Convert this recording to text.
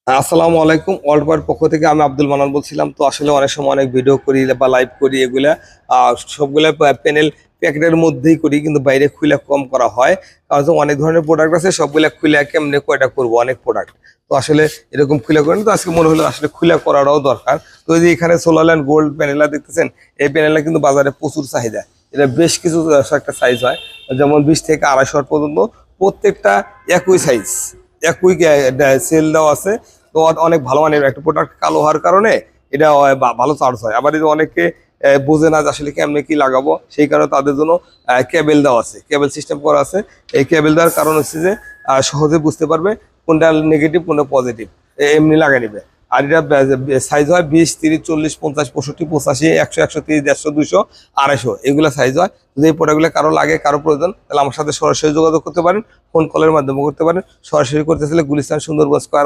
আসসালামু আলাইকুম। World wide পক্ষ থেকে আমি আব্দুল মান্নান বলছিলাম। তো আসলে অনেক সময় অনেক ভিডিও করি বা লাইভ করি, এগুলা সবগুলা প্যানেল প্যাকেটের মধ্যেই করি, কিন্তু বাইরে খুলে কম করা হয়। কারণ তো অনেক ধরনের প্রোডাক্ট আছে, সবগুলা খুলে কেমনে কয়টা করবো, অনেক প্রোডাক্ট। তো আসলে এরকম খুলে করেন, তো আজকে মনে হলো আসলে খুলে করাটাও দরকার। তো এই যে এখানে সোলার ল্যান্ড গোল্ড প্যানেলটা দেখতেছেন, এই প্যানেলটা কিন্তু বাজারে প্রচুর চাহিদা। এটা বেশ কিছু একটা সাইজ হয়, যেমন 20 থেকে 250 পর্যন্ত। প্রত্যেকটা একই সাইজ, একই সেল দেওয়া আছে। তো অনেক ভালো মানের একটা প্রোডাক্ট। কালো হওয়ার কারণে এটা ভালো চার্জ হয়। আবার এই যে অনেকে বোঝে না যে আসলে কেমনে কি লাগাবো, সেই কারণে তাদের জন্য কেবল দেওয়া আছে, কেবল সিস্টেম করা আছে। এই কেবল দেওয়ার কারণ হচ্ছে যে সহজে বুঝতে পারবে কোনটা নেগেটিভ কোনটা পজিটিভ, এমনি লাগাই নিবে। আর এটা সাইজ হয় 20, 30, 40, 50, 65, 85, 100, 130, 150, 200, 250 এগুলো সাইজ হয়। যদি এই প্রোডাক্টগুলো কারো লাগে, কারো প্রয়োজন, তাহলে আমার সাথে সরাসরি যোগাযোগ করতে পারেন, ফোন কলের মাধ্যমে করতে পারেন। সরাসরি করতে চাইলে গুলিস্তান সুন্দরবন স্কয়ার